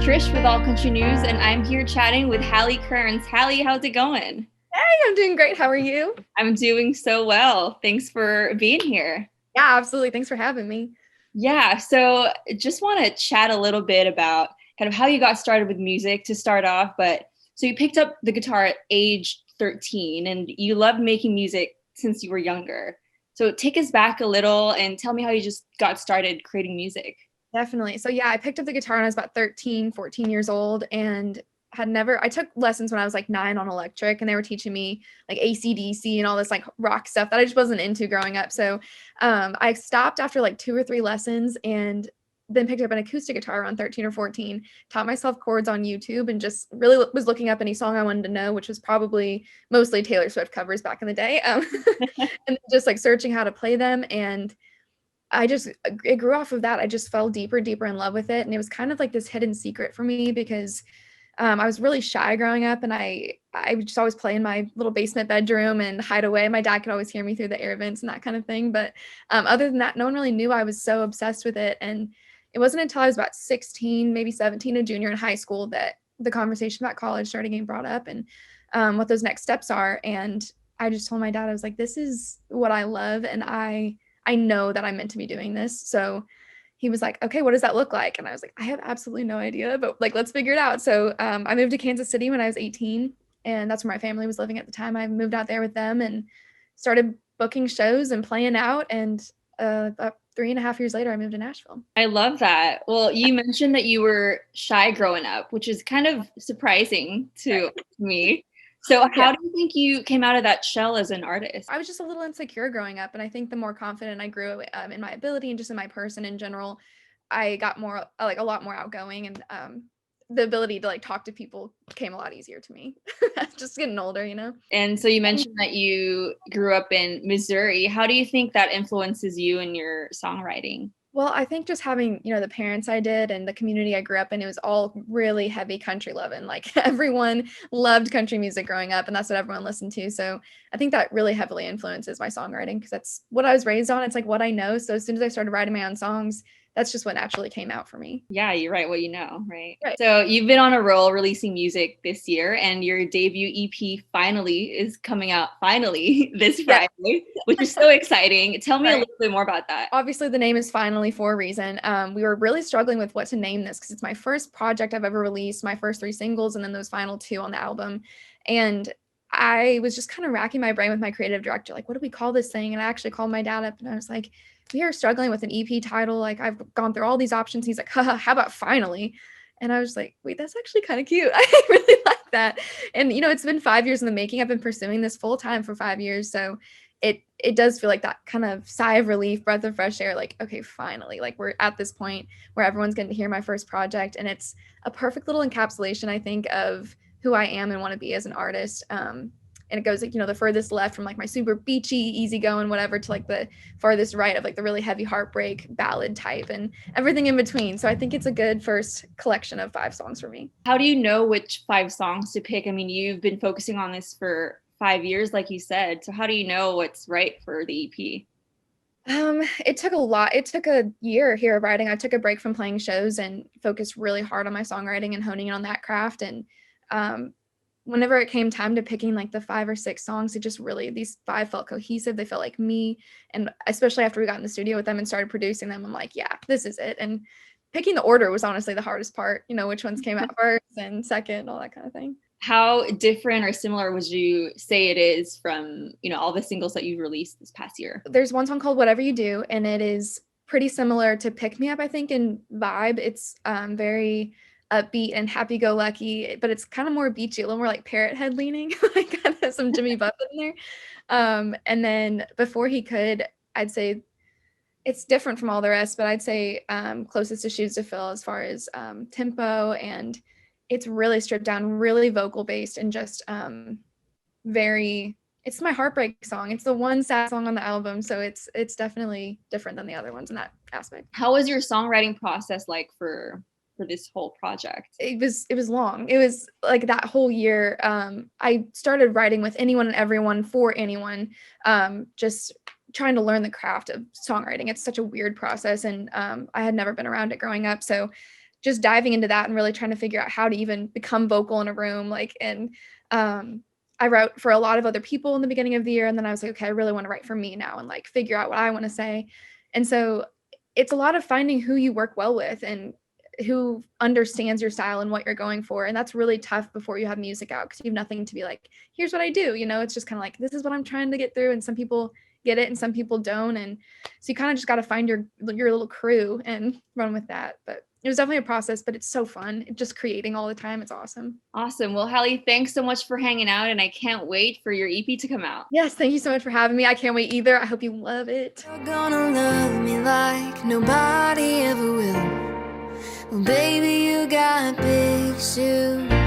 Trish with All Country News, and I'm here chatting with Halle Kearns. Halle, how's it going? Hey, I'm doing great. How are you? I'm doing so well. Thanks for being here. Yeah, absolutely. Thanks for having me. Yeah, so just want to chat a little bit about kind of how you got started with music to start off. But so you picked up the guitar at age 13 and you loved making music since you were younger. So take us back a little and tell me how you just got started creating music. Definitely. So yeah, I picked up the guitar when I was about 13, 14 years old and I took lessons when I was like 9 on electric, and they were teaching me like AC/DC and all this like rock stuff that I just wasn't into growing up. So I stopped after like 2 or 3 lessons and then picked up an acoustic guitar around 13 or 14, taught myself chords on YouTube and just really was looking up any song I wanted to know, which was probably mostly Taylor Swift covers back in the day. And just like searching how to play them. And it grew off of that. I just fell deeper and deeper in love with it. And it was kind of like this hidden secret for me because I was really shy growing up, and I would just always play in my little basement bedroom and hide away. My dad could always hear me through the air vents and that kind of thing. But other than that, no one really knew I was so obsessed with it. And it wasn't until I was about 16, maybe 17, a junior in high school, that the conversation about college started getting brought up and what those next steps are. And I just told my dad, I was like, this is what I love. And I know that I'm meant to be doing this. So he was like, okay, what does that look like? And I was like, I have absolutely no idea, but like, let's figure it out. So I moved to Kansas City when I was 18, and that's where my family was living at the time. I moved out there with them and started booking shows and playing out. And about 3.5 years later, I moved to Nashville. I love that. Well, you mentioned that you were shy growing up, which is kind of surprising to me. So Yeah. how do you think you came out of that shell as an artist? I was just a little insecure growing up, and I think the more confident I grew in my ability and just in my person in general, I got more like a lot more outgoing, and the ability to like talk to people came a lot easier to me. Just getting older, you know. And so you mentioned that you grew up in Missouri. How do you think that influences you in your songwriting? Well, I think just having, the parents I did and the community I grew up in, it was all really heavy country loving. Like everyone loved country music growing up, and that's what everyone listened to. So I think that really heavily influences my songwriting because that's what I was raised on. It's like what I know. So as soon as I started writing my own songs, that's just what naturally came out for me. Yeah, you're right. What you know, right? Right. So you've been on a roll releasing music this year, and your debut EP finally is coming out finally this Yeah. Friday, which is so exciting. Tell me a Right. little bit more about that. Obviously, the name is finally for a reason. We were really struggling with what to name this because it's my first project I've ever released, my first 3 singles, and then those final 2 on the album. And I was just kind of racking my brain with my creative director, like, what do we call this thing? And I actually called my dad up and I was like, we are struggling with an EP title. Like, I've gone through all these options. He's like, haha, how about finally? And I was like, wait, that's actually kind of cute. I really like that. And, it's been 5 years in the making. I've been pursuing this full time for 5 years. So it does feel like that kind of sigh of relief, breath of fresh air, like, okay, finally, like we're at this point where everyone's getting to hear my first project. And it's a perfect little encapsulation, I think, of who I am and want to be as an artist. And it goes like, the furthest left from like my super beachy, easygoing, whatever, to like the farthest right of like the really heavy heartbreak ballad type and everything in between. So I think it's a good first collection of 5 songs for me. How do you know which 5 songs to pick? I mean, you've been focusing on this for 5 years, like you said. So how do you know what's right for the EP? It took a lot. It took a year here of writing. I took a break from playing shows and focused really hard on my songwriting and honing in on that craft. And whenever it came time to picking like the 5 or 6 songs, these 5 felt cohesive. They felt like me. And especially after we got in the studio with them and started producing them, I'm like, yeah, this is it. And picking the order was honestly the hardest part, which ones came out first and second, all that kind of thing. How different or similar would you say it is from, all the singles that you've released this past year? There's one song called Whatever You Do, and it is pretty similar to Pick Me Up, I think, in vibe. It's very upbeat and happy-go-lucky, but it's kind of more beachy, a little more like Parrot Head leaning, like kind of some Jimmy Buffett in there. And then Before He Could, I'd say it's different from all the rest, but I'd say closest to Shoes to Fill as far as tempo, and it's really stripped down, really vocal based, and just it's my heartbreak song. It's the one sad song on the album, so it's definitely different than the other ones in that aspect. How was your songwriting process like for this whole project? It was long. It was like that whole year. I started writing with anyone and everyone for anyone, just trying to learn the craft of songwriting. It's such a weird process, and I had never been around it growing up, so just diving into that and really trying to figure out how to even become vocal in a room. I wrote for a lot of other people in the beginning of the year. And then I was like, okay, I really want to write for me now and like figure out what I want to say. And so it's a lot of finding who you work well with and who understands your style and what you're going for. And that's really tough before you have music out because you have nothing to be like, here's what I do. It's just kind of like, this is what I'm trying to get through. And some people get it and some people don't. And so you kind of just got to find your little crew and run with that. But it was definitely a process, but it's so fun. Just creating all the time. It's awesome. Awesome. Well, Halle, thanks so much for hanging out, and I can't wait for your EP to come out. Yes, thank you so much for having me. I can't wait either. I hope you love it. You're gonna love me like nobody ever will. Well, baby, you got big shoes.